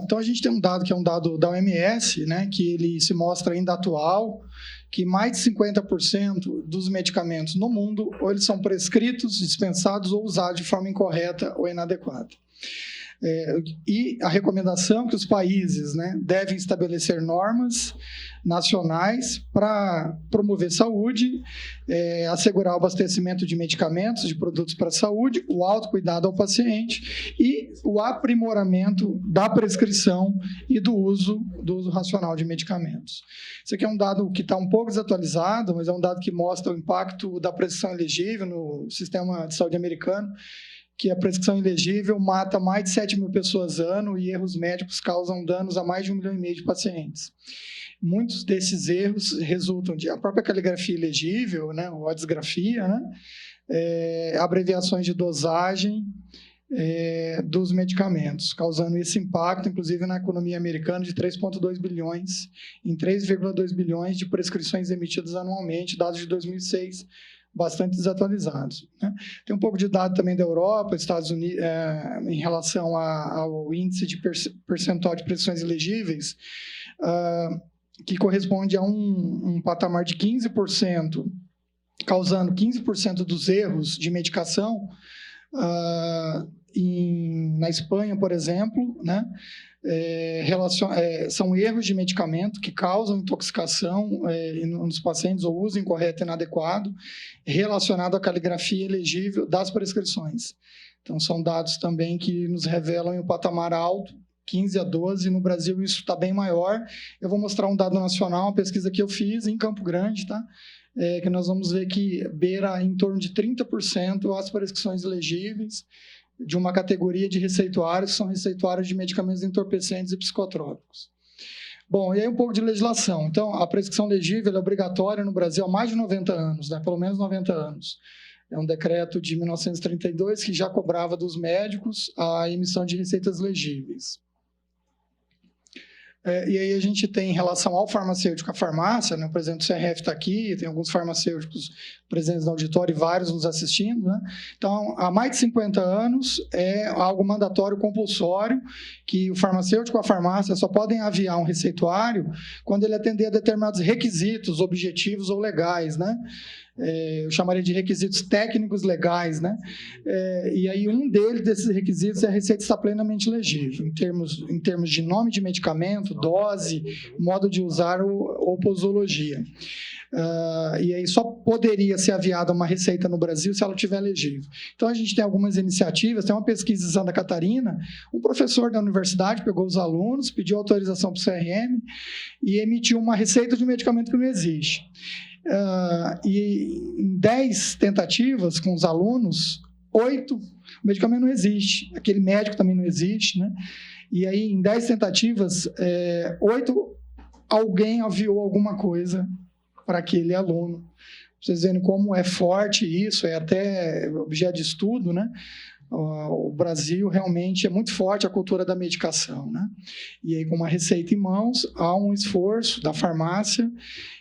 então a gente tem um dado que é um dado da OMS, né, que ele se mostra ainda atual, que mais de 50% dos medicamentos no mundo, ou eles são prescritos, dispensados ou usados de forma incorreta ou inadequada. E a recomendação é que os países, né, devem estabelecer normas nacionais para promover saúde, assegurar o abastecimento de medicamentos, de produtos para a saúde, o autocuidado ao paciente e o aprimoramento da prescrição e do uso racional de medicamentos. Isso aqui é um dado que está um pouco desatualizado, mas é um dado que mostra o impacto da prescrição elegível no sistema de saúde americano, que a prescrição ilegível mata mais de 7 mil pessoas ano e erros médicos causam danos a mais de 1,5 milhão de pacientes. Muitos desses erros resultam de a própria caligrafia ilegível, né, ou a disgrafia, né, abreviações de dosagem dos medicamentos, causando esse impacto, inclusive na economia americana, de 3,2 bilhões em 3,2 bilhões de prescrições emitidas anualmente, dados de 2006, bastante desatualizados, né? Tem um pouco de dado também da Europa, Estados Unidos, em relação ao índice de percentual de prescrições elegíveis, que corresponde a um patamar de 15%, causando 15% dos erros de medicação. Na Espanha, por exemplo, né, são erros de medicamento que causam intoxicação nos pacientes ou uso incorreto e inadequado relacionado à caligrafia elegível das prescrições. Então, são dados também que nos revelam um patamar alto, 15 a 12, no Brasil isso está bem maior. Eu vou mostrar um dado nacional, uma pesquisa que eu fiz em Campo Grande, tá? Que nós vamos ver que beira em torno de 30% as prescrições elegíveis de uma categoria de receituários, que são receituários de medicamentos entorpecentes e psicotrópicos. Bom, e aí um pouco de legislação. Então, a prescrição elegível é obrigatória no Brasil há mais de 90 anos, né? Pelo menos 90 anos. É um decreto de 1932 que já cobrava dos médicos a emissão de receitas legíveis. E aí a gente tem, em relação ao farmacêutico, a farmácia, né? Por exemplo, o CRF está aqui, tem alguns farmacêuticos presentes no auditório e vários nos assistindo, né? Então, há mais de 50 anos, é algo mandatório, compulsório, que o farmacêutico ou a farmácia só podem aviar um receituário quando ele atender a determinados requisitos, objetivos ou legais, né? Eu chamaria de requisitos técnicos legais, né? E aí desses requisitos é a receita estar plenamente legível, em termos de nome de medicamento, dose, modo de usar ou posologia. E aí só poderia ser aviada uma receita no Brasil se ela estiver legível. Então a gente tem algumas iniciativas, tem uma pesquisa em Santa Catarina, um professor da universidade pegou os alunos, pediu autorização para o CRM e emitiu uma receita de um medicamento que não existe. E em 10 tentativas com os alunos, 8, o medicamento não existe, aquele médico também não existe, né? E aí, em 10 tentativas, 8, alguém aviou alguma coisa para aquele aluno. Vocês verem como é forte isso, é até objeto de estudo, né? O Brasil realmente é muito forte a cultura da medicação, né? E aí, com uma receita em mãos, há um esforço da farmácia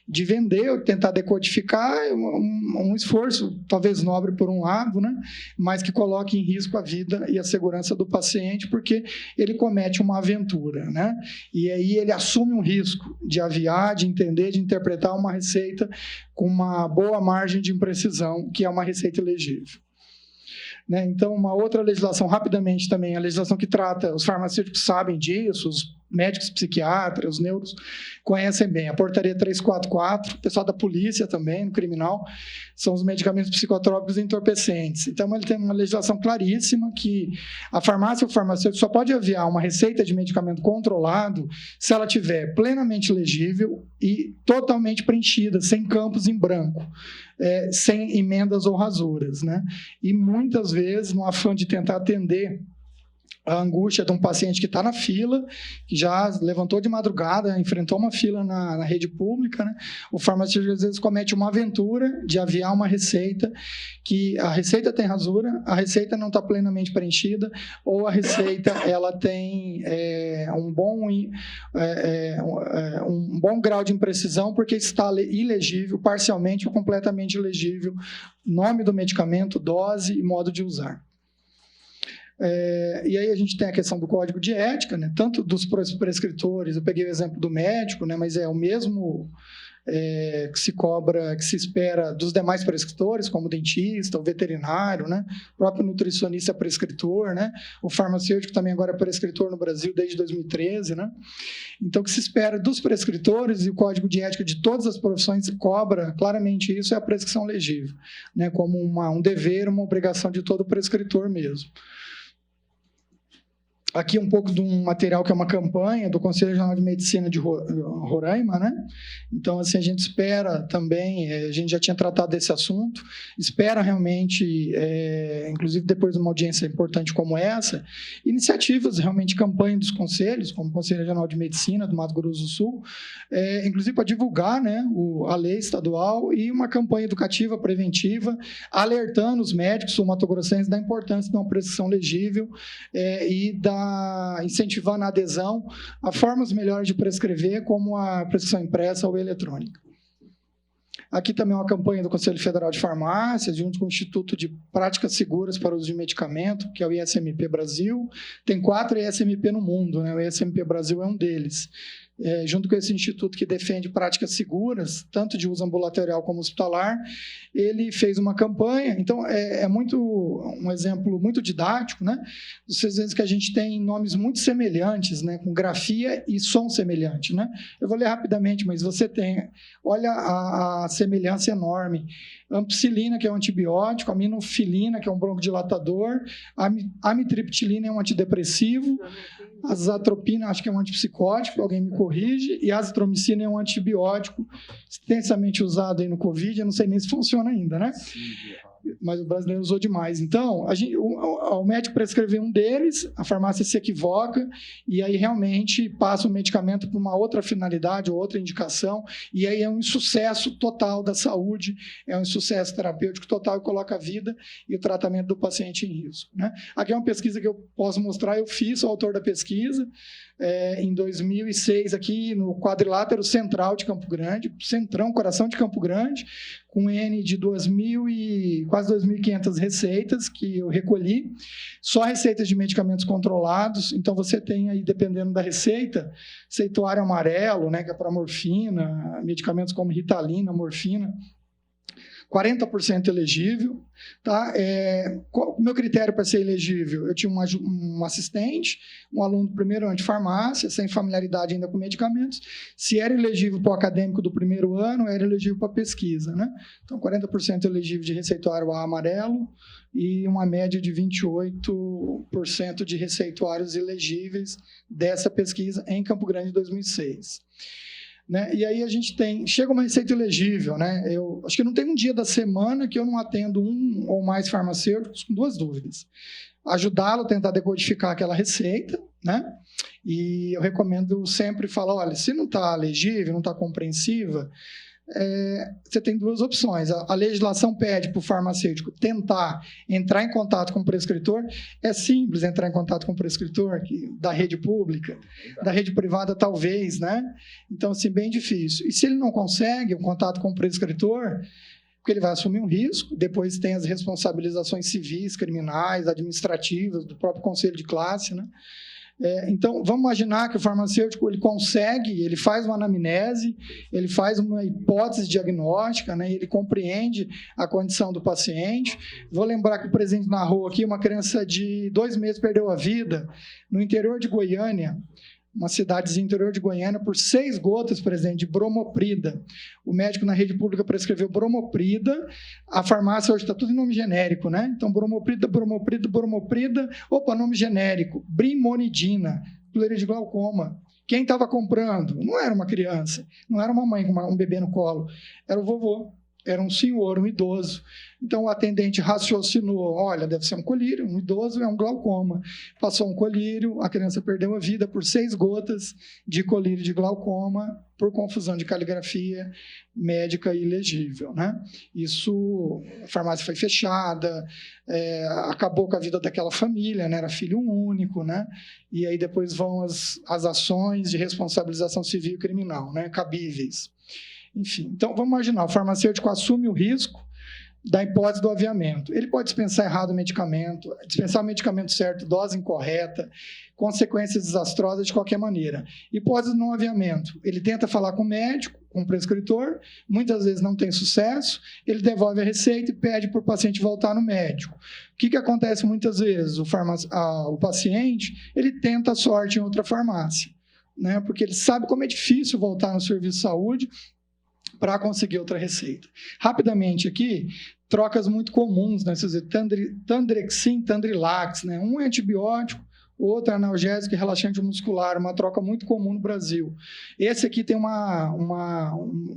de vender, tentar decodificar, um esforço talvez nobre por um lado, né? Mas que coloque em risco a vida e a segurança do paciente, porque ele comete uma aventura, né? E aí ele assume um risco de aviar, de entender, de interpretar uma receita com uma boa margem de imprecisão, que é uma receita elegível. Né? Então, uma outra legislação, rapidamente também, a legislação que trata, os farmacêuticos sabem disso, os médicos psiquiatras, os neuros conhecem bem, a portaria 344, o pessoal da polícia também, no criminal, são os medicamentos psicotrópicos e entorpecentes. Então, ele tem uma legislação claríssima que a farmácia ou o farmacêutico só pode aviar uma receita de medicamento controlado se ela tiver plenamente legível e totalmente preenchida, sem campos em branco. Sem emendas ou rasuras, né? E muitas vezes, no afã de tentar atender a angústia de um paciente que está na fila, que já levantou de madrugada, enfrentou uma fila na rede pública, né? O farmacêutico às vezes comete uma aventura de aviar uma receita, que a receita tem rasura, a receita não está plenamente preenchida, ou a receita ela tem um bom grau de imprecisão, porque está ilegível, parcialmente ou completamente ilegível, nome do medicamento, dose e modo de usar. E aí a gente tem a questão do código de ética, né? Tanto dos prescritores, eu peguei o exemplo do médico, né? Mas é o mesmo que se cobra, que se espera dos demais prescritores, como o dentista, o veterinário, né? O próprio nutricionista é prescritor, né? O farmacêutico também agora é prescritor no Brasil desde 2013, né? Então, o que se espera dos prescritores, e o código de ética de todas as profissões cobra claramente isso, é a prescrição legível, né? Como um dever, uma obrigação de todo prescritor mesmo. Aqui um pouco de um material que é uma campanha do Conselho Regional de Medicina de Roraima, né? Então, assim, a gente espera também, a gente já tinha tratado desse assunto, espera realmente, inclusive depois de uma audiência importante como essa, iniciativas realmente, campanha dos conselhos, como o Conselho Regional de Medicina do Mato Grosso do Sul, inclusive para divulgar, né, a lei estadual e uma campanha educativa preventiva, alertando os médicos sul-mato-grossenses da importância de uma prescrição legível e incentivando a adesão a formas melhores de prescrever, como a prescrição impressa ou eletrônica. Aqui também é uma campanha do Conselho Federal de Farmácias, junto com o Instituto de Práticas Seguras para o Uso de Medicamento, que é o ISMP Brasil. Tem 4 ISMP no mundo, né? O ISMP Brasil é um deles. Junto com esse instituto que defende práticas seguras, tanto de uso ambulatorial como hospitalar, ele fez uma campanha. Então, um exemplo muito didático, né? Vocês veem que a gente tem nomes muito semelhantes, né? Com grafia e som semelhante, né? Eu vou ler rapidamente, mas você tem... Olha a semelhança enorme. Ampicilina, que é um antibiótico, aminofilina, que é um broncodilatador, amitriptilina é um antidepressivo, azatropina, acho que é um antipsicótico, alguém me corrige, e azitromicina é um antibiótico extensamente usado aí no Covid, eu não sei nem se funciona ainda, né? Mas o brasileiro usou demais. Então, o médico prescreveu um deles, a farmácia se equivoca, e aí realmente passa o medicamento para uma outra finalidade, ou outra indicação, e aí é um insucesso total da saúde, é um insucesso terapêutico total, que coloca a vida e o tratamento do paciente em risco, né? Aqui é uma pesquisa que eu posso mostrar, eu sou autor da pesquisa, em 2006, aqui no quadrilátero central de Campo Grande, centrão, coração de Campo Grande, com N de quase 2.500 receitas que eu recolhi, só receitas de medicamentos controlados. Então, você tem aí, dependendo da receita, receituário amarelo, né, que é para morfina, medicamentos como Ritalina, morfina, 40% elegível, tá? O meu critério para ser elegível, eu tinha um assistente, um aluno do primeiro ano de farmácia, sem familiaridade ainda com medicamentos. Se era elegível para o acadêmico do primeiro ano, era elegível para a pesquisa, né? Então, 40% elegível de receituário A amarelo e uma média de 28% de receituários elegíveis dessa pesquisa em Campo Grande, 2006. Né? E aí a gente chega uma receita elegível, né? Eu acho que não tem um dia da semana que eu não atendo um ou mais farmacêuticos com 2 dúvidas. Ajudá-lo a tentar decodificar aquela receita, né? E eu recomendo sempre falar, olha, se não está legível, não está compreensiva, você tem 2 opções. A legislação pede para o farmacêutico tentar entrar em contato com o prescritor. É simples entrar em contato com o prescritor da rede pública, da rede privada talvez, né? Então, assim, bem difícil. E se ele não consegue o contato com o prescritor, porque ele vai assumir um risco, depois tem as responsabilizações civis, criminais, administrativas, do próprio conselho de classe, né? Então, vamos imaginar que o farmacêutico ele faz uma anamnese, ele faz uma hipótese diagnóstica, né, ele compreende a condição do paciente. Vou lembrar que o presente narrou aqui, uma criança de 2 meses perdeu a vida no interior de Goiânia, uma cidadezinha interior de Goiânia, por 6 gotas, presidente, de bromoprida. O médico na rede pública prescreveu bromoprida, a farmácia hoje está tudo em nome genérico, né? Então, bromoprida, opa, nome genérico, brimonidina, doleira de glaucoma. Quem estava comprando? Não era uma criança, não era uma mãe com um bebê no colo, era o vovô. Era um senhor, um idoso. Então, o atendente raciocinou, olha, deve ser um colírio, um idoso é um glaucoma. Passou um colírio, a criança perdeu a vida por 6 gotas de colírio de glaucoma, por confusão de caligrafia médica ilegível, né? Isso, a farmácia foi fechada, acabou com a vida daquela família, né? Era filho único, né? E aí depois vão as ações de responsabilização civil e criminal, né? Cabíveis. Enfim, então vamos imaginar, o farmacêutico assume o risco da hipótese do aviamento. Ele pode dispensar errado o medicamento, dispensar o medicamento certo, dose incorreta, consequências desastrosas de qualquer maneira. Hipótese do não aviamento. Ele tenta falar com o médico, com o prescritor, muitas vezes não tem sucesso, ele devolve a receita e pede para o paciente voltar no médico. O que acontece muitas vezes? O paciente, ele tenta a sorte em outra farmácia, né? Porque ele sabe como é difícil voltar no serviço de saúde para conseguir outra receita. Rapidamente aqui, trocas muito comuns, né? Tandrexin, Tandrilax, né? Um é antibiótico, outro é analgésico e relaxante muscular, uma troca muito comum no Brasil. Esse aqui tem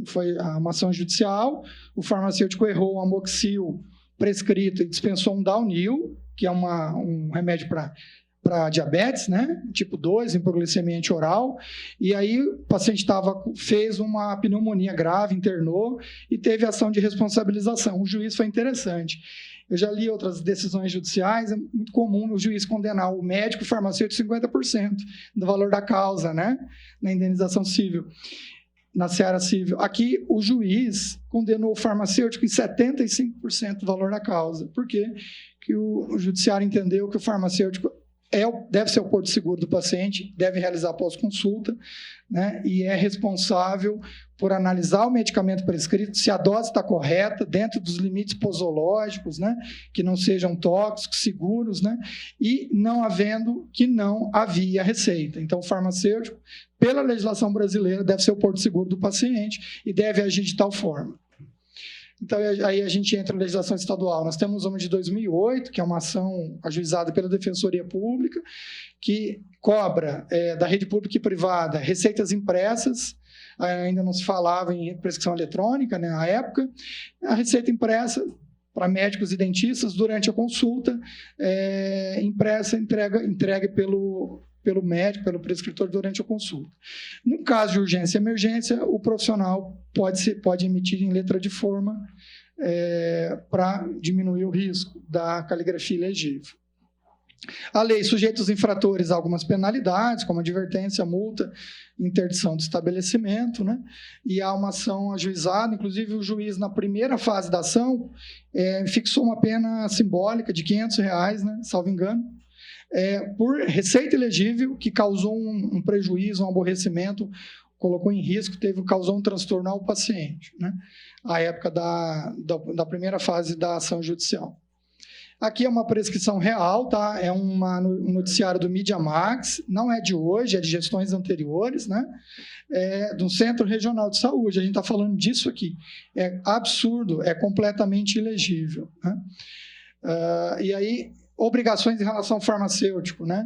foi uma ação judicial, o farmacêutico errou o amoxil prescrito e dispensou um Downil, que é um remédio para diabetes, né? Tipo 2, hipoglicemia antioral, e aí o paciente fez uma pneumonia grave, internou e teve ação de responsabilização. O juiz foi interessante. Eu já li outras decisões judiciais, é muito comum o juiz condenar o médico e o farmacêutico 50% do valor da causa, né? Na indenização civil, na seara civil. Aqui, o juiz condenou o farmacêutico em 75% do valor da causa. Por quê? Porque o judiciário entendeu que o farmacêutico deve ser o porto seguro do paciente, deve realizar pós-consulta, né, e é responsável por analisar o medicamento prescrito, se a dose está correta, dentro dos limites posológicos, né, que não sejam tóxicos, seguros, né, e não havia receita. Então, o farmacêutico, pela legislação brasileira, deve ser o porto seguro do paciente e deve agir de tal forma. Então, aí a gente entra na legislação estadual. Nós temos uma de 2008, que é uma ação ajuizada pela Defensoria Pública, que cobra da rede pública e privada receitas impressas, ainda não se falava em prescrição eletrônica, né, na época, a receita impressa para médicos e dentistas durante a consulta, impressa, entregue pelo médico, pelo prescritor durante a consulta. No caso de urgência e emergência, o profissional pode emitir em letra de forma para diminuir o risco da caligrafia ilegível. A lei sujeita os infratores a algumas penalidades, como advertência, multa, interdição de estabelecimento, né? E há uma ação ajuizada, inclusive o juiz, na primeira fase da ação, fixou uma pena simbólica de R$500, né, salvo engano, por receita ilegível, que causou um prejuízo, um aborrecimento, colocou em risco, causou um transtorno ao paciente, né? À época da primeira fase da ação judicial. Aqui é uma prescrição real, tá? É um noticiário do Mídia Max, não é de hoje, é de gestões anteriores, né? Do Centro Regional de Saúde, a gente está falando disso aqui. É absurdo, é completamente ilegível, né? E aí, obrigações em relação ao farmacêutico, né?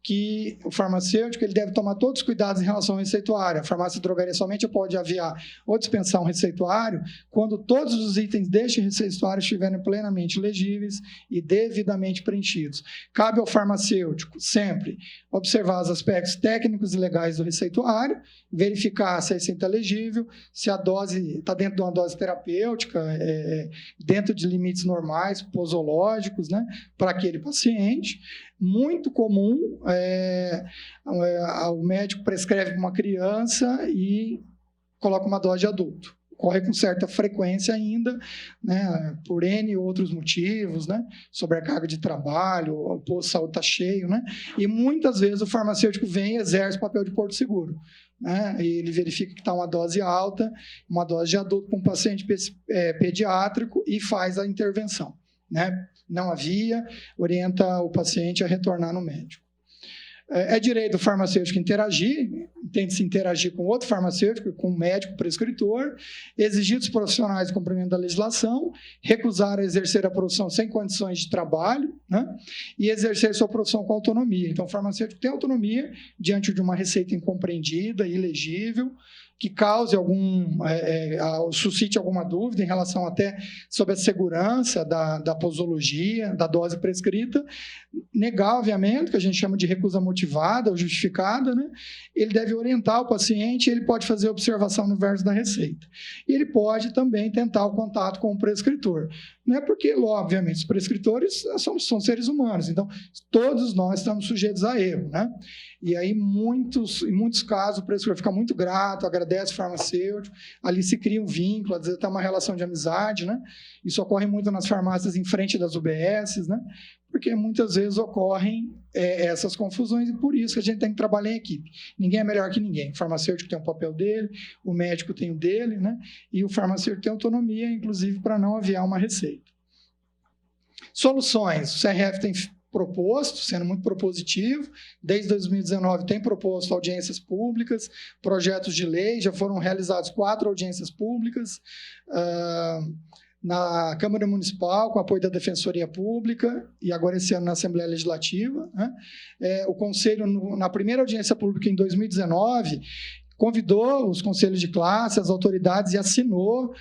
Que o farmacêutico ele deve tomar todos os cuidados em relação ao receituário. A farmácia e drogaria somente pode aviar ou dispensar um receituário quando todos os itens deste receituário estiverem plenamente legíveis e devidamente preenchidos. Cabe ao farmacêutico sempre observar os aspectos técnicos e legais do receituário, verificar se a receita é legível, se a dose está dentro de uma dose terapêutica, dentro de limites normais, posológicos, né, para aquele paciente. Muito comum, o médico prescreve para uma criança e coloca uma dose de adulto. Ocorre com certa frequência ainda, né, por N outros motivos, né, sobrecarga de trabalho, o posto de saúde está cheio, né, e muitas vezes o farmacêutico vem e exerce o papel de porto seguro, né, e ele verifica que está uma dose alta, uma dose de adulto para um paciente pediátrico e faz a intervenção, né. Não havia, orienta o paciente a retornar no médico. É direito do farmacêutico interagir, tem-se interagir com outro farmacêutico, com o médico prescritor, exigir dos profissionais o cumprimento da legislação, recusar a exercer a profissão sem condições de trabalho, né, e exercer sua profissão com autonomia. Então, o farmacêutico tem autonomia diante de uma receita incompreendida, ilegível, que cause suscite alguma dúvida em relação até sobre a segurança da posologia, da dose prescrita, negar o aviamento, que a gente chama de recusa motivada ou justificada, né? Ele deve orientar o paciente, ele pode fazer observação no verso da receita. E ele pode também tentar o contato com o prescritor. Não é porque, obviamente, os prescritores são seres humanos, então todos nós estamos sujeitos a erro, né? E aí, em muitos casos, o prescritor fica muito grato, agradece o farmacêutico, ali se cria um vínculo, às vezes até uma relação de amizade, né? Isso ocorre muito nas farmácias em frente das UBSs, né? Porque muitas vezes ocorrem essas confusões e por isso que a gente tem que trabalhar em equipe. Ninguém é melhor que ninguém. O farmacêutico tem o papel dele, o médico tem o dele, né? E o farmacêutico tem autonomia, inclusive, para não aviar uma receita. Soluções. O CRF tem proposto, sendo muito propositivo, desde 2019 tem proposto audiências públicas, projetos de lei, já foram realizados 4 audiências públicas, na Câmara Municipal, com apoio da Defensoria Pública, e agora esse ano na Assembleia Legislativa, né? O Conselho, na primeira audiência pública em 2019, convidou os conselhos de classe, as autoridades, e assinou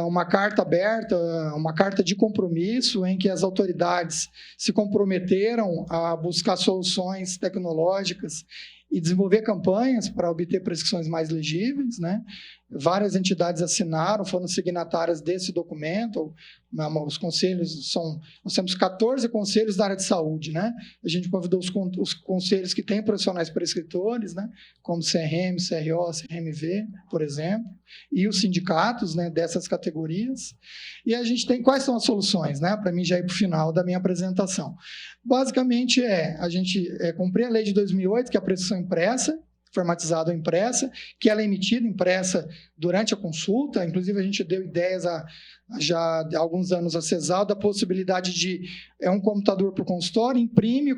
uma carta aberta, uma carta de compromisso, em que as autoridades se comprometeram a buscar soluções tecnológicas e desenvolver campanhas para obter prescrições mais legíveis, né? Várias entidades assinaram, foram signatárias desse documento. Os conselhos nós temos 14 conselhos da área de saúde, né? A gente convidou os conselhos que têm profissionais prescritores, né? Como CRM, CRO, CRMV, por exemplo, e os sindicatos, né, dessas categorias. E a gente tem quais são as soluções, né? Para mim já ir para o final da minha apresentação. Basicamente a gente cumprir a lei de 2008, que é a prescrição impressa, formatizada ou impressa, que ela é emitida impressa durante a consulta. Inclusive, a gente deu ideias já há alguns anos a CESAL da possibilidade de um computador para o consultório, imprime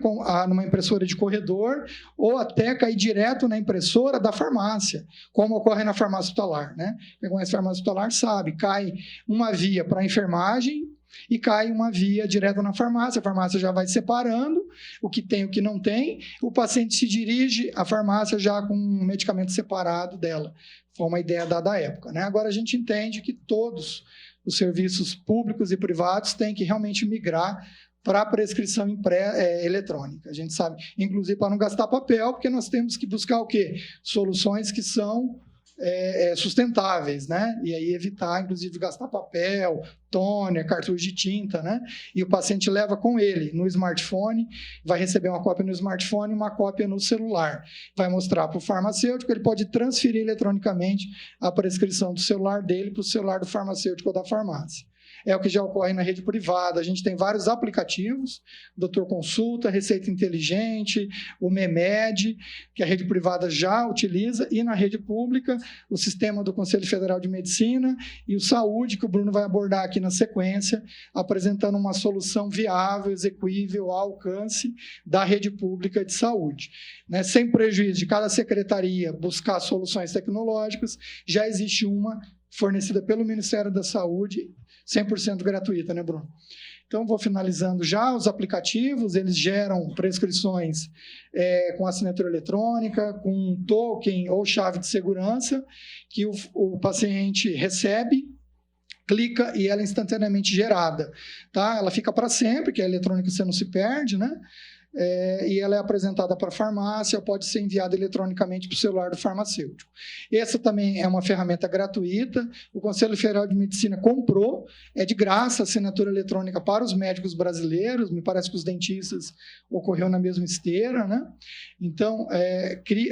numa impressora de corredor ou até cair direto na impressora da farmácia, como ocorre na farmácia hospitalar, né? Quem conhece farmácia hospitalar sabe, cai uma via para a enfermagem e cai uma via direto na farmácia, a farmácia já vai separando o que tem e o que não tem, o paciente se dirige à farmácia já com um medicamento separado dela. Foi uma ideia dada à época, né? Agora a gente entende que todos os serviços públicos e privados têm que realmente migrar para a prescrição eletrônica. A gente sabe, inclusive para não gastar papel, porque nós temos que buscar o quê? Soluções que são sustentáveis, né? E aí evitar, inclusive, gastar papel, tôner, cartucho de tinta, né? E o paciente leva com ele no smartphone, vai receber uma cópia no smartphone e uma cópia no celular. Vai mostrar para o farmacêutico, ele pode transferir eletronicamente a prescrição do celular dele para o celular do farmacêutico ou da farmácia. É o que já ocorre na rede privada. A gente tem vários aplicativos, Doutor Consulta, Receita Inteligente, o MEMED, que a rede privada já utiliza, e na rede pública, o sistema do Conselho Federal de Medicina e o Saúde, que o Bruno vai abordar aqui na sequência, apresentando uma solução viável, execuível, ao alcance da rede pública de saúde. Né? Sem prejuízo de cada secretaria buscar soluções tecnológicas, já existe uma fornecida pelo Ministério da Saúde, 100% gratuita, né, Bruno? Então, vou finalizando já. Os aplicativos, eles geram prescrições com assinatura eletrônica, com token ou chave de segurança, que o paciente recebe, clica e ela é instantaneamente gerada. Tá? Ela fica para sempre, que a eletrônica você não se perde, né? E ela é apresentada para a farmácia, pode ser enviada eletronicamente para o celular do farmacêutico. Essa também é uma ferramenta gratuita, o Conselho Federal de Medicina comprou, é de graça a assinatura eletrônica para os médicos brasileiros, me parece que os dentistas ocorreu na mesma esteira, né? Então,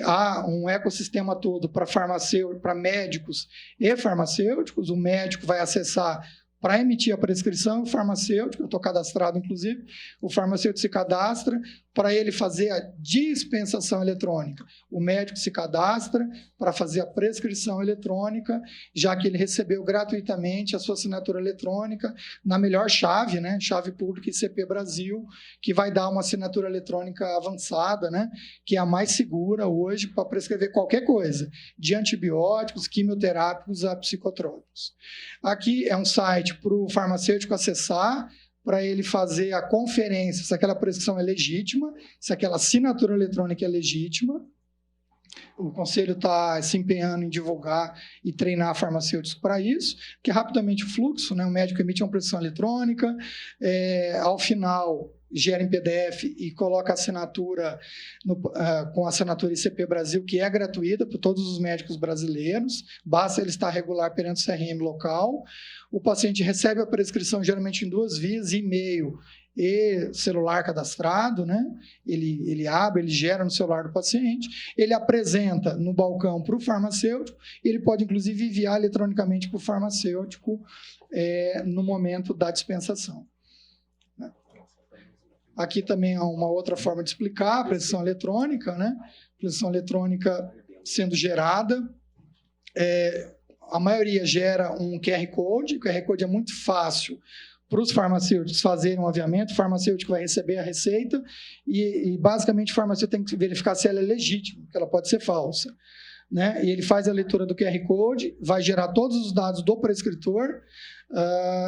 há um ecossistema todo para farmacêuticos, para médicos e farmacêuticos, o médico vai acessar para emitir a prescrição, o farmacêutico, eu estou cadastrado, inclusive, o farmacêutico se cadastra para ele fazer a dispensação eletrônica. O médico se cadastra para fazer a prescrição eletrônica, já que ele recebeu gratuitamente a sua assinatura eletrônica na melhor chave, né? Chave pública ICP Brasil, que vai dar uma assinatura eletrônica avançada, né? Que é a mais segura hoje para prescrever qualquer coisa, de antibióticos, quimioterápicos a psicotrópicos. Aqui é um site para o farmacêutico acessar, para ele fazer a conferência se aquela prescrição é legítima, se aquela assinatura eletrônica é legítima. O Conselho está se empenhando em divulgar e treinar farmacêuticos para isso, que é rapidamente o fluxo, né? O médico emite uma prescrição eletrônica, ao final gera em PDF e coloca a assinatura com a assinatura ICP Brasil, que é gratuita para todos os médicos brasileiros, basta ele estar regular perante o CRM local. O paciente recebe a prescrição geralmente em 2 vias, e-mail e celular cadastrado, né? Ele abre, ele gera no celular do paciente, ele apresenta no balcão para o farmacêutico, ele pode inclusive enviar eletronicamente para o farmacêutico no momento da dispensação. Aqui também há uma outra forma de explicar a prescrição eletrônica, né? Prescrição eletrônica sendo gerada, a maioria gera um QR Code, o QR Code é muito fácil para os farmacêuticos fazerem um aviamento, o farmacêutico vai receber a receita e basicamente o farmacêutico tem que verificar se ela é legítima, porque ela pode ser falsa, né? E ele faz a leitura do QR Code, vai gerar todos os dados do prescritor,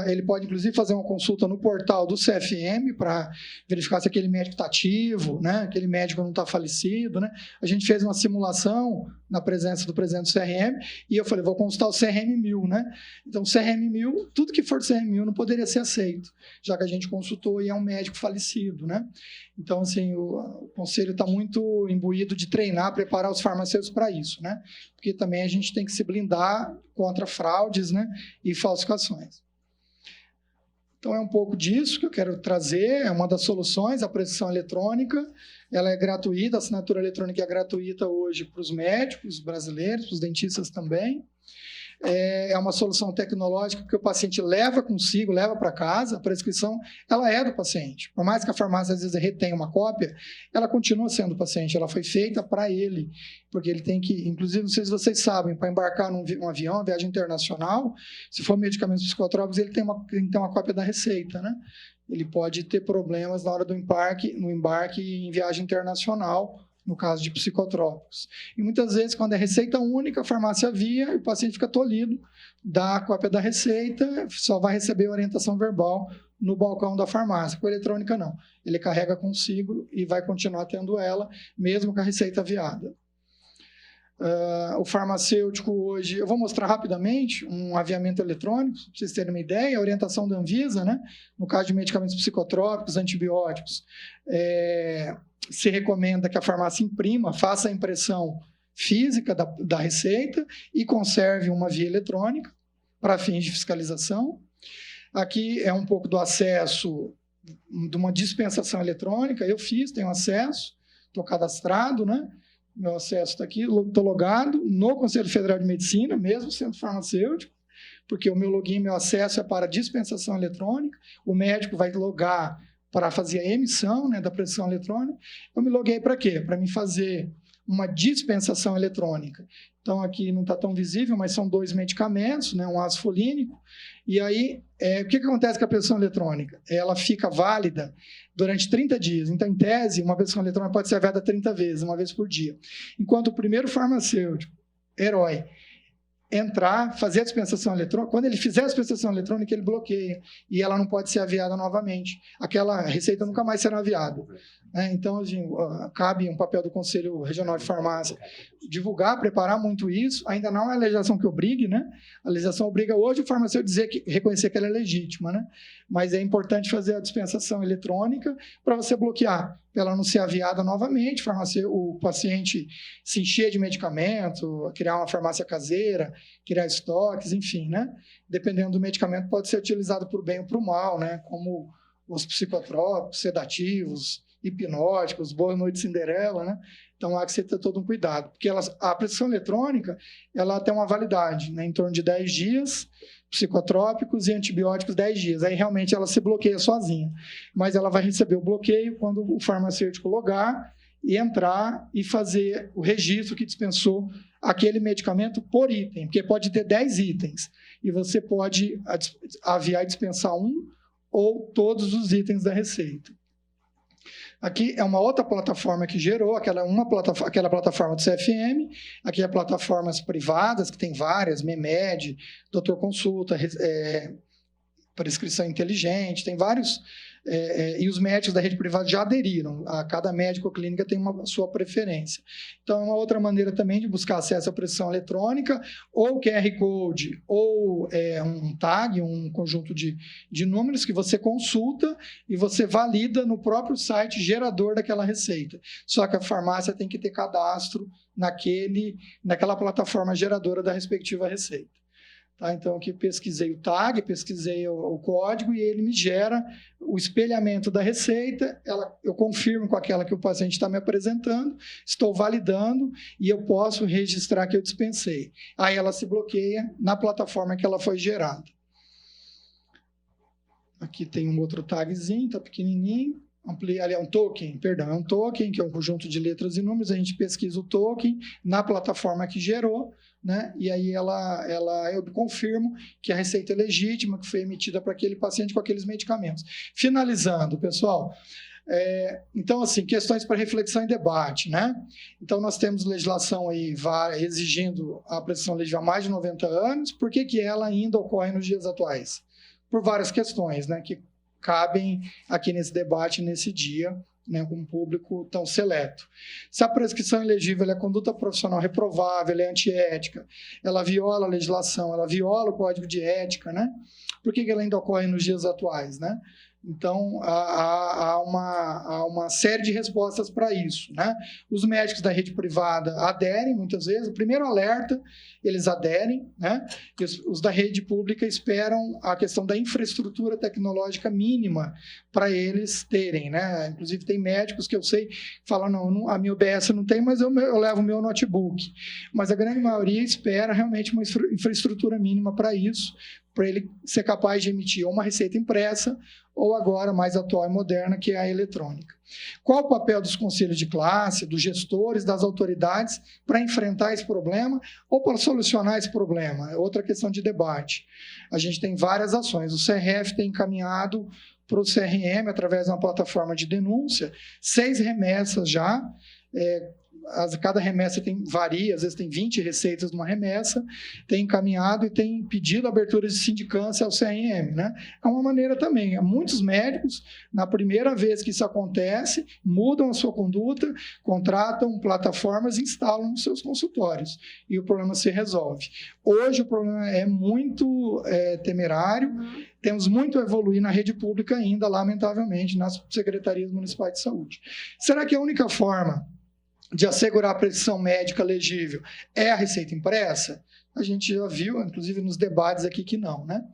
ele pode inclusive fazer uma consulta no portal do CFM para verificar se aquele médico está ativo, né? Aquele médico não está falecido, né? A gente fez uma simulação na presença do presidente do CRM e eu falei, vou consultar o CRM 1000, né? Então o CRM 1000, tudo que for do CRM 1000 não poderia ser aceito, já que a gente consultou e é um médico falecido, né? Então assim, o conselho está muito imbuído de treinar, preparar os farmacêuticos para isso, né? Porque também a gente tem que se blindar contra fraudes, né, e falsificações. Então, é um pouco disso que eu quero trazer, é uma das soluções, a prescrição eletrônica, ela é gratuita, a assinatura eletrônica é gratuita hoje para os médicos brasileiros, para os dentistas também. É uma solução tecnológica que o paciente leva consigo, leva para casa, a prescrição, ela é do paciente. Por mais que a farmácia, às vezes, retenha uma cópia, ela continua sendo do paciente, ela foi feita para ele, porque ele tem que, inclusive, não sei se vocês sabem, para embarcar num avião, viagem internacional, se for medicamentos psicotrópicos, ele tem que ter uma cópia da receita, né? Ele pode ter problemas na hora do embarque em viagem internacional, no caso de psicotrópicos. E muitas vezes, quando é receita única, a farmácia via, o paciente fica tolhido, dá a cópia da receita, só vai receber a orientação verbal no balcão da farmácia. Com a eletrônica, não. Ele carrega consigo e vai continuar tendo ela, mesmo com a receita aviada. O farmacêutico hoje, eu vou mostrar rapidamente um aviamento eletrônico, para vocês terem uma ideia, a orientação da Anvisa, né? No caso de medicamentos psicotrópicos, antibióticos, se recomenda que a farmácia imprima, faça a impressão física da receita e conserve uma via eletrônica para fins de fiscalização. Aqui é um pouco do acesso de uma dispensação eletrônica, eu tenho acesso, estou cadastrado, né? Meu acesso está aqui, estou logado no Conselho Federal de Medicina, mesmo sendo farmacêutico, porque o meu login, meu acesso é para dispensação eletrônica, o médico vai logar para fazer a emissão, né, da prescrição eletrônica. Eu me loguei para quê? Para me fazer uma dispensação eletrônica. Então, aqui não está tão visível, mas são 2 medicamentos, né, um ácido folínico. E aí, o que acontece com a prescrição eletrônica? Ela fica válida durante 30 dias. Então, em tese, uma prescrição eletrônica pode ser enviada 30 vezes, uma vez por dia. Enquanto o primeiro farmacêutico, herói, entrar, fazer a dispensação eletrônica, quando ele fizer a dispensação eletrônica, ele bloqueia, e ela não pode ser aviada novamente. Aquela receita nunca mais será aviada. Então, assim, cabe um papel do Conselho Regional de Farmácia divulgar, preparar muito isso. Ainda não é a legislação que obrigue, né? A legislação obriga hoje o farmacêutico reconhecer que ela é legítima, né? Mas é importante fazer a dispensação eletrônica para você bloquear, para ela não ser aviada novamente, o paciente se encher de medicamento, criar uma farmácia caseira, criar estoques, enfim, né? Dependendo do medicamento, pode ser utilizado para o bem ou para o mal, né? Como os psicotrópicos, sedativos, hipnóticos, Boa Noite Cinderela, né? Então, há que você ter todo um cuidado, porque a prescrição eletrônica, ela tem uma validade, né, em torno de 10 dias, psicotrópicos e antibióticos 10 dias. Aí, realmente, ela se bloqueia sozinha, mas ela vai receber o bloqueio quando o farmacêutico logar e entrar e fazer o registro que dispensou aquele medicamento por item, porque pode ter 10 itens, e você pode aviar e dispensar um ou todos os itens da receita. Aqui é uma outra plataforma que gerou, aquela plataforma do CFM, aqui é plataformas privadas, que tem várias, Memed, Doutor Consulta, prescrição inteligente, tem vários e os médicos da rede privada já aderiram. Cada médico ou clínica tem a sua preferência. Então, é uma outra maneira também de buscar acesso à prescrição eletrônica, ou QR Code, ou um tag, um conjunto de números que você consulta e você valida no próprio site gerador daquela receita. Só que a farmácia tem que ter cadastro naquela plataforma geradora da respectiva receita. Tá? Então, aqui pesquisei o tag, pesquisei o código e ele me gera o espelhamento da receita, eu confirmo com aquela que o paciente está me apresentando, estou validando e eu posso registrar que eu dispensei. Aí ela se bloqueia na plataforma que ela foi gerada. Aqui tem um outro tagzinho, está pequenininho. Ali é um token, que é um conjunto de letras e números, a gente pesquisa o token na plataforma que gerou, né? E aí eu confirmo que a receita é legítima, que foi emitida para aquele paciente com aqueles medicamentos. Finalizando, pessoal, então, assim, questões para reflexão e debate, né? Então, nós temos legislação aí exigindo a prescrição legislativa há mais de 90 anos, por que ela ainda ocorre nos dias atuais? Por várias questões, né, que cabem aqui nesse debate, nesse dia, né, com um público tão seleto. Se a prescrição ilegível é conduta profissional reprovável, é antiética, ela viola a legislação, ela viola o código de ética, né? Por que ela ainda ocorre nos dias atuais, né? Então, há uma série de respostas para isso, né? Os médicos da rede privada aderem, muitas vezes. O primeiro alerta, eles aderem, né? E os da rede pública esperam a questão da infraestrutura tecnológica mínima para eles terem, né? Inclusive, tem médicos que eu sei que falam, não, a minha UBS não tem, mas eu levo o meu notebook. Mas a grande maioria espera realmente uma infraestrutura mínima para isso, para ele ser capaz de emitir uma receita impressa ou agora mais atual e moderna, que é a eletrônica. Qual o papel dos conselhos de classe, dos gestores, das autoridades para enfrentar esse problema ou para solucionar esse problema? É outra questão de debate. A gente tem várias ações. O CRF tem encaminhado para o CRM, através de uma plataforma de denúncia, 6 remessas já. Cada remessa varia, às vezes tem 20 receitas numa remessa, tem encaminhado e tem pedido abertura de sindicância ao CRM, né? É uma maneira também. Muitos médicos, na primeira vez que isso acontece, mudam a sua conduta, contratam plataformas e instalam nos seus consultórios. E o problema se resolve. Hoje o problema é muito temerário, temos muito a evoluir na rede pública ainda, lamentavelmente, nas secretarias municipais de saúde. Será que a única forma de assegurar a prescrição médica legível é a receita impressa? A gente já viu, inclusive nos debates aqui, que não, né?